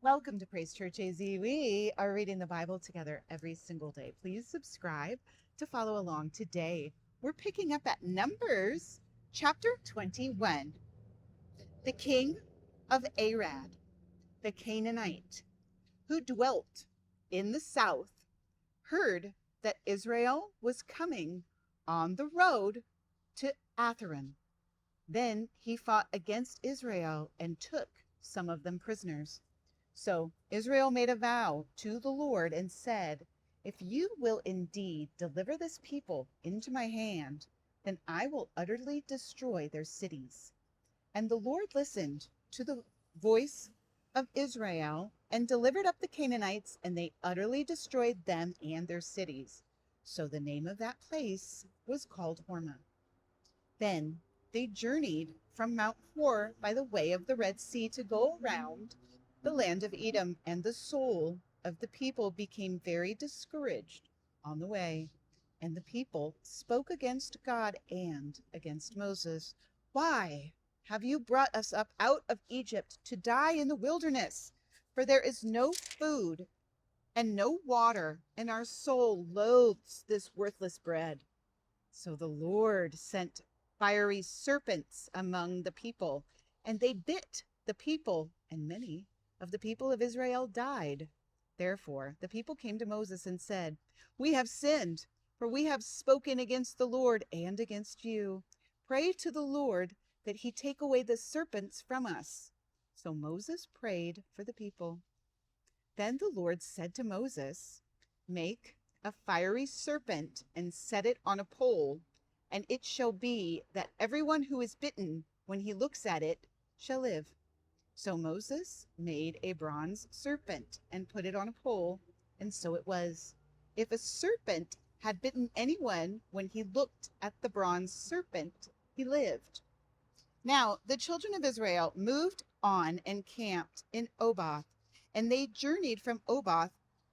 Welcome to Praise Church AZ. We are reading the Bible together every single day. Please subscribe to follow along. Today, we're picking up at Numbers chapter 21. The king of Arad, the Canaanite, who dwelt in the south, heard that Israel was coming on the road to Atharim. Then he fought against Israel and took some of them prisoners. So Israel made a vow to the Lord and said, "If you will indeed deliver this people into my hand, then I will utterly destroy their cities." And the Lord listened to the voice of Israel and delivered up the Canaanites, and they utterly destroyed them and their cities. So the name of that place was called Hormah. Then they journeyed from Mount Hor by the way of the Red Sea to go around the land of Edom, and the soul of the people became very discouraged on the way. And the people spoke against God and against Moses. "Why have you brought us up out of Egypt to die in the wilderness? For there is no food and no water, and our soul loathes this worthless bread." So the Lord sent fiery serpents among the people, and they bit the people, and many of the people of Israel died. Therefore the people came to Moses and said, "We have sinned, for we have spoken against the Lord and against you. Pray to the Lord that he take away the serpents from us." So Moses prayed for the people. Then the Lord said to Moses, "Make a fiery serpent and set it on a pole, and it shall be that everyone who is bitten, when he looks at it, shall live." So Moses made a bronze serpent and put it on a pole, and so it was. If a serpent had bitten anyone, when he looked at the bronze serpent, he lived. Now the children of Israel moved on and camped in Oboth, and they journeyed from Oboth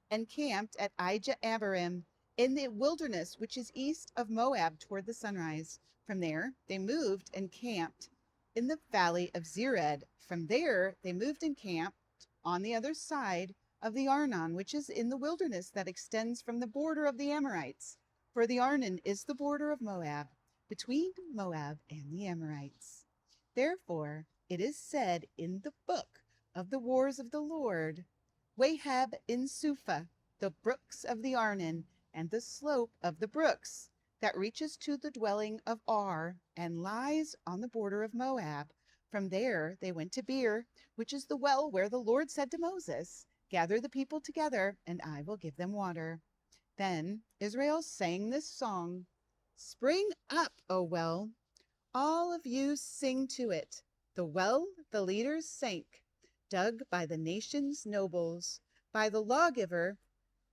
and camped at Abarim in the wilderness which is east of Moab toward the sunrise. From there they moved and camped in the valley of Zered. From there they moved and camped on the other side of the Arnon, which is in the wilderness that extends from the border of the Amorites. For the Arnon is the border of Moab, between Moab and the Amorites. Therefore it is said in the book of the wars of the Lord, "Wahab in Supha, the brooks of the Arnon, and the slope of the brooks that reaches to the dwelling of Ar, and lies on the border of Moab." From there they went to Beer, which is the well where the Lord said to Moses, "Gather the people together, and I will give them water." Then Israel sang this song: "Spring up, O well, all of you sing to it. The well the leaders sank, dug by the nation's nobles, by the lawgiver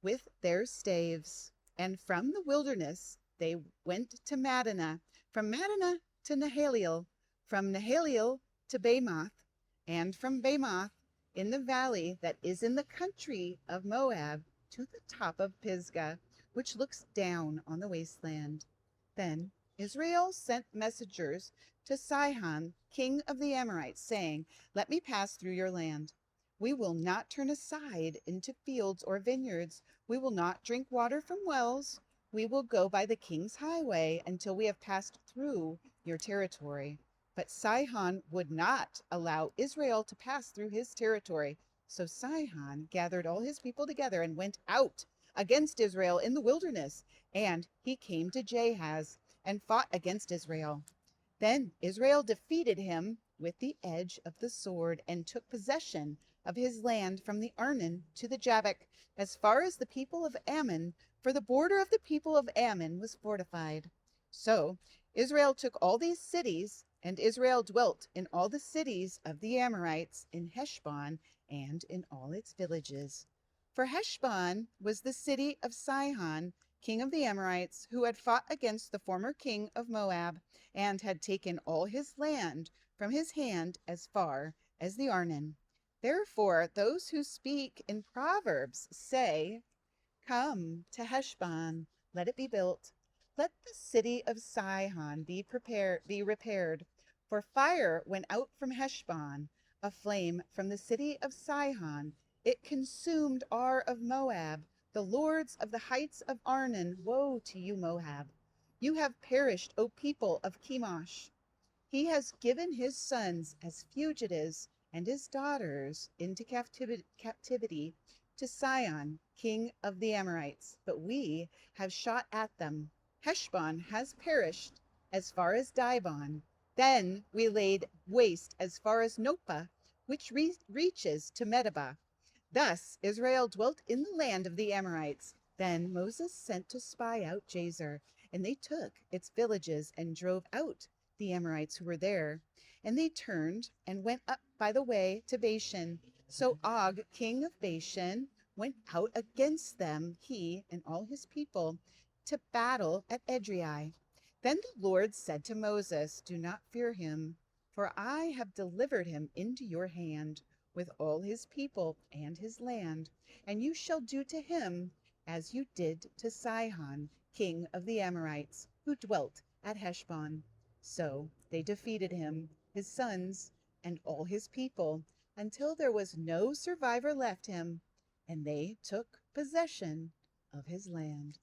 with their staves. And from the wilderness they went to Madinah, from Madinah to Nahaliel, from Nahaliel to Bamoth, and from Bamoth in the valley that is in the country of Moab to the top of Pisgah, which looks down on the wasteland. Then Israel sent messengers to Sihon, king of the Amorites, saying, "Let me pass through your land. We will not turn aside into fields or vineyards. We will not drink water from wells. We will go by the king's highway until we have passed through your territory." But Sihon would not allow Israel to pass through his territory. So Sihon gathered all his people together and went out against Israel in the wilderness. And he came to Jahaz and fought against Israel. Then Israel defeated him with the edge of the sword and took possession of his land from the Arnon to the Jabbok, as far as the people of Ammon, for the border of the people of Ammon was fortified. So Israel took all these cities, and Israel dwelt in all the cities of the Amorites, in Heshbon and in all its villages. For Heshbon was the city of Sihon, king of the Amorites, who had fought against the former king of Moab, and had taken all his land from his hand as far as the Arnon. Therefore those who speak in Proverbs say, "Come to Heshbon, let it be built. Let the city of Sihon be repaired. For fire went out from Heshbon, a flame from the city of Sihon It consumed Ar of Moab, the lords of the heights of Arnon. Woe to you, Moab! You have perished, O people of Chemosh. He has given his sons as fugitives and his daughters into captivity to Sihon, king of the Amorites. But we have shot at them. Heshbon has perished as far as Dibon. Then we laid waste as far as Nopah, which reaches to Medeba. Thus Israel dwelt in the land of the Amorites. Then Moses sent to spy out Jazer, and they took its villages and drove out the Amorites who were there. And they turned and went up by the way to Bashan. So Og, king of Bashan, went out against them, he and all his people, to battle at Edrei. Then the Lord said to Moses, do not fear him, for I have delivered him into your hand with all his people and his land, and you shall do to him as you did to Sihon, king of the Amorites, who dwelt at Heshbon. So they defeated him, his sons, and all his people, until there was no survivor left him, and they took possession of his land.